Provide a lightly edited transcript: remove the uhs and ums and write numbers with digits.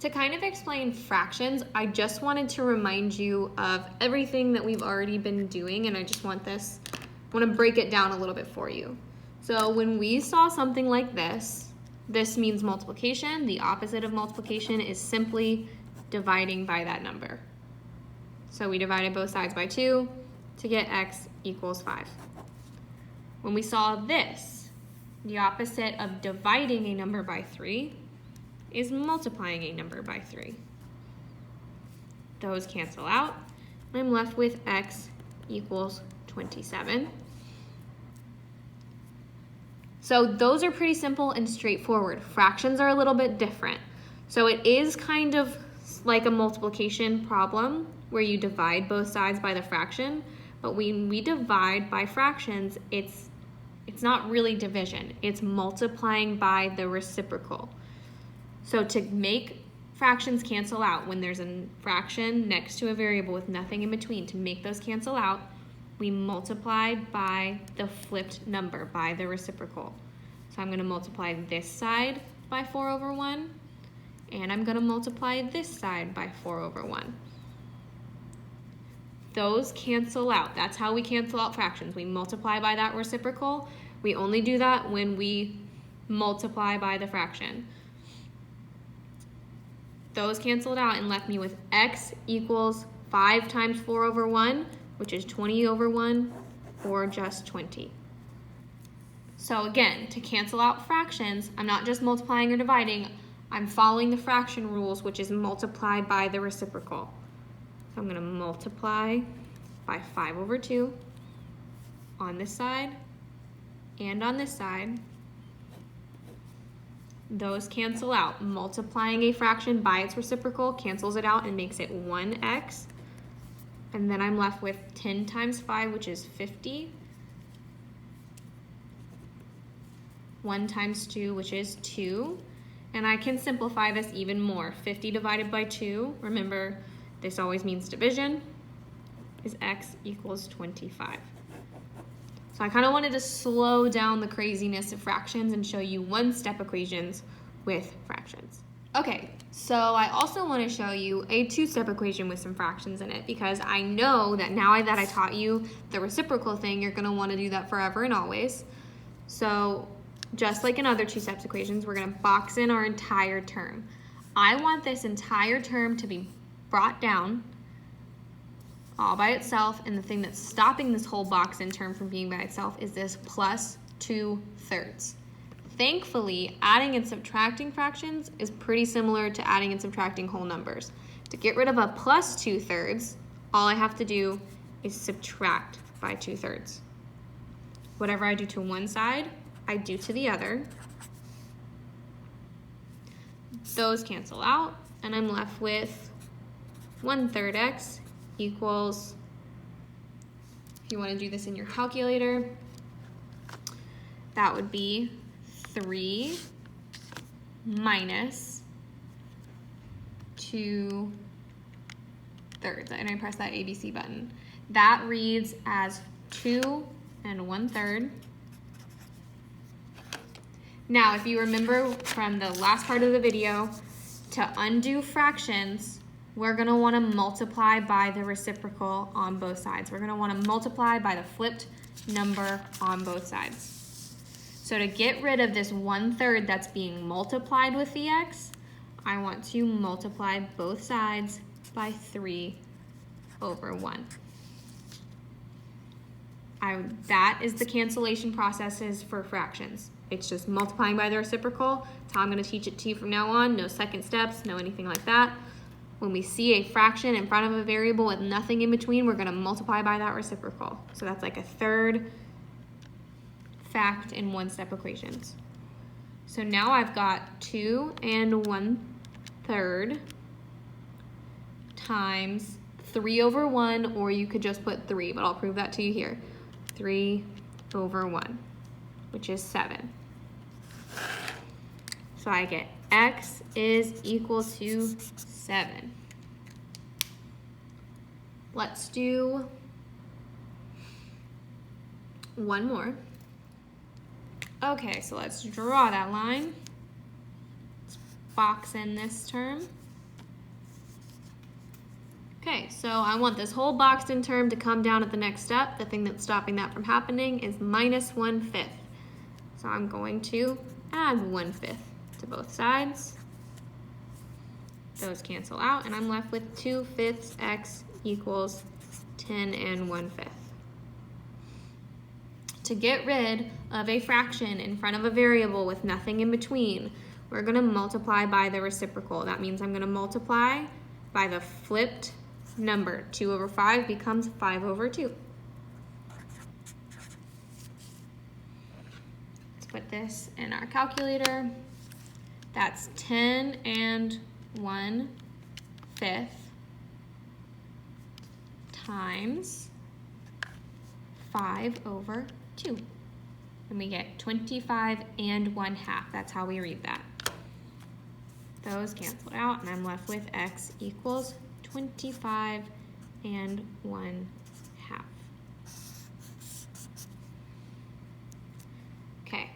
To kind of explain fractions, I just wanted to remind you of everything that we've already been doing, and I just want to break it down a little bit for you. So when we saw something like this means multiplication. The opposite of multiplication is simply dividing by that number. So we divided both sides by 2 to get x equals 5. When we saw this, the opposite of dividing a number by 3 is multiplying a number by 3. Those cancel out, and I'm left with x equals 27. So those are pretty simple and straightforward. Fractions are a little bit different. So it is kind of like a multiplication problem where you divide both sides by the fraction, but when we divide by fractions, it's not really division. It's multiplying by the reciprocal. So to make fractions cancel out, when there's a fraction next to a variable with nothing in between, to make those cancel out, we multiply by the flipped number, by the reciprocal. So I'm going to multiply this side by 4 over 1, and I'm going to multiply this side by 4 over 1. Those cancel out. That's how we cancel out fractions. We multiply by that reciprocal. We only do that when we multiply by the fraction. Those canceled out and left me with x equals 5 times 4 over 1, which is 20 over 1, or just 20. So again, to cancel out fractions, I'm not just multiplying or dividing, I'm following the fraction rules, which is multiply by the reciprocal. So I'm going to multiply by 5 over 2 on this side and on this side. Those cancel out. Multiplying a fraction by its reciprocal cancels it out and makes it 1x. And then I'm left with 10 times 5, which is 50. 1 times 2, which is 2. And I can simplify this even more. 50 divided by 2, remember, this always means division, is x equals 25. So I kind of wanted to slow down the craziness of fractions and show you one-step equations with fractions. Okay, so I also want to show you a two-step equation with some fractions in it, because I know that now that I taught you the reciprocal thing, you're going to want to do that forever and always. So just like in other two-step equations, we're going to box in our entire term. I want this entire term to be brought down all by itself, and the thing that's stopping this whole box in term from being by itself is this plus 2/3. Thankfully, adding and subtracting fractions is pretty similar to adding and subtracting whole numbers. To get rid of a plus 2/3, all I have to do is subtract by 2/3. Whatever I do to one side, I do to the other. Those cancel out, and I'm left with 1/3 x equals, if you want to do this in your calculator, that would be 3 minus 2/3. And I press that ABC button. That reads as 2 1/3. Now, if you remember from the last part of the video, to undo fractions, we're going to want to multiply by the reciprocal on both sides. We're going to want to multiply by the flipped number on both sides. So to get rid of this 1/3 that's being multiplied with the x, I want to multiply both sides by 3 over 1. That is the cancellation processes for fractions. It's just multiplying by the reciprocal. That's how I'm going to teach it to you from now on. No second steps, no anything like that. When we see a fraction in front of a variable with nothing in between, we're going to multiply by that reciprocal. So that's like a third fact in one-step equations. So now I've got 2 1/3 times 3 over 1, or you could just put 3, but I'll prove that to you here. 3 over 1, which is 7. So I get x is equal to 7. Let's do one more. Okay, so let's draw that line. Let's box in this term. Okay, so I want this whole boxed in term to come down at the next step. The thing that's stopping that from happening is minus 1/5. So I'm going to add 1/5 to both sides. Those cancel out, and I'm left with 2/5 x equals 10 and 1/5. To get rid of a fraction in front of a variable with nothing in between, we're going to multiply by the reciprocal. That means I'm going to multiply by the flipped number. 2/5 becomes 5/2. Let's put this in our calculator. That's 10 and 1/5 times 5/2. And we get 25 and 1/2. That's how we read that. Those cancel out, and I'm left with x equals 25 and 1/2. Okay,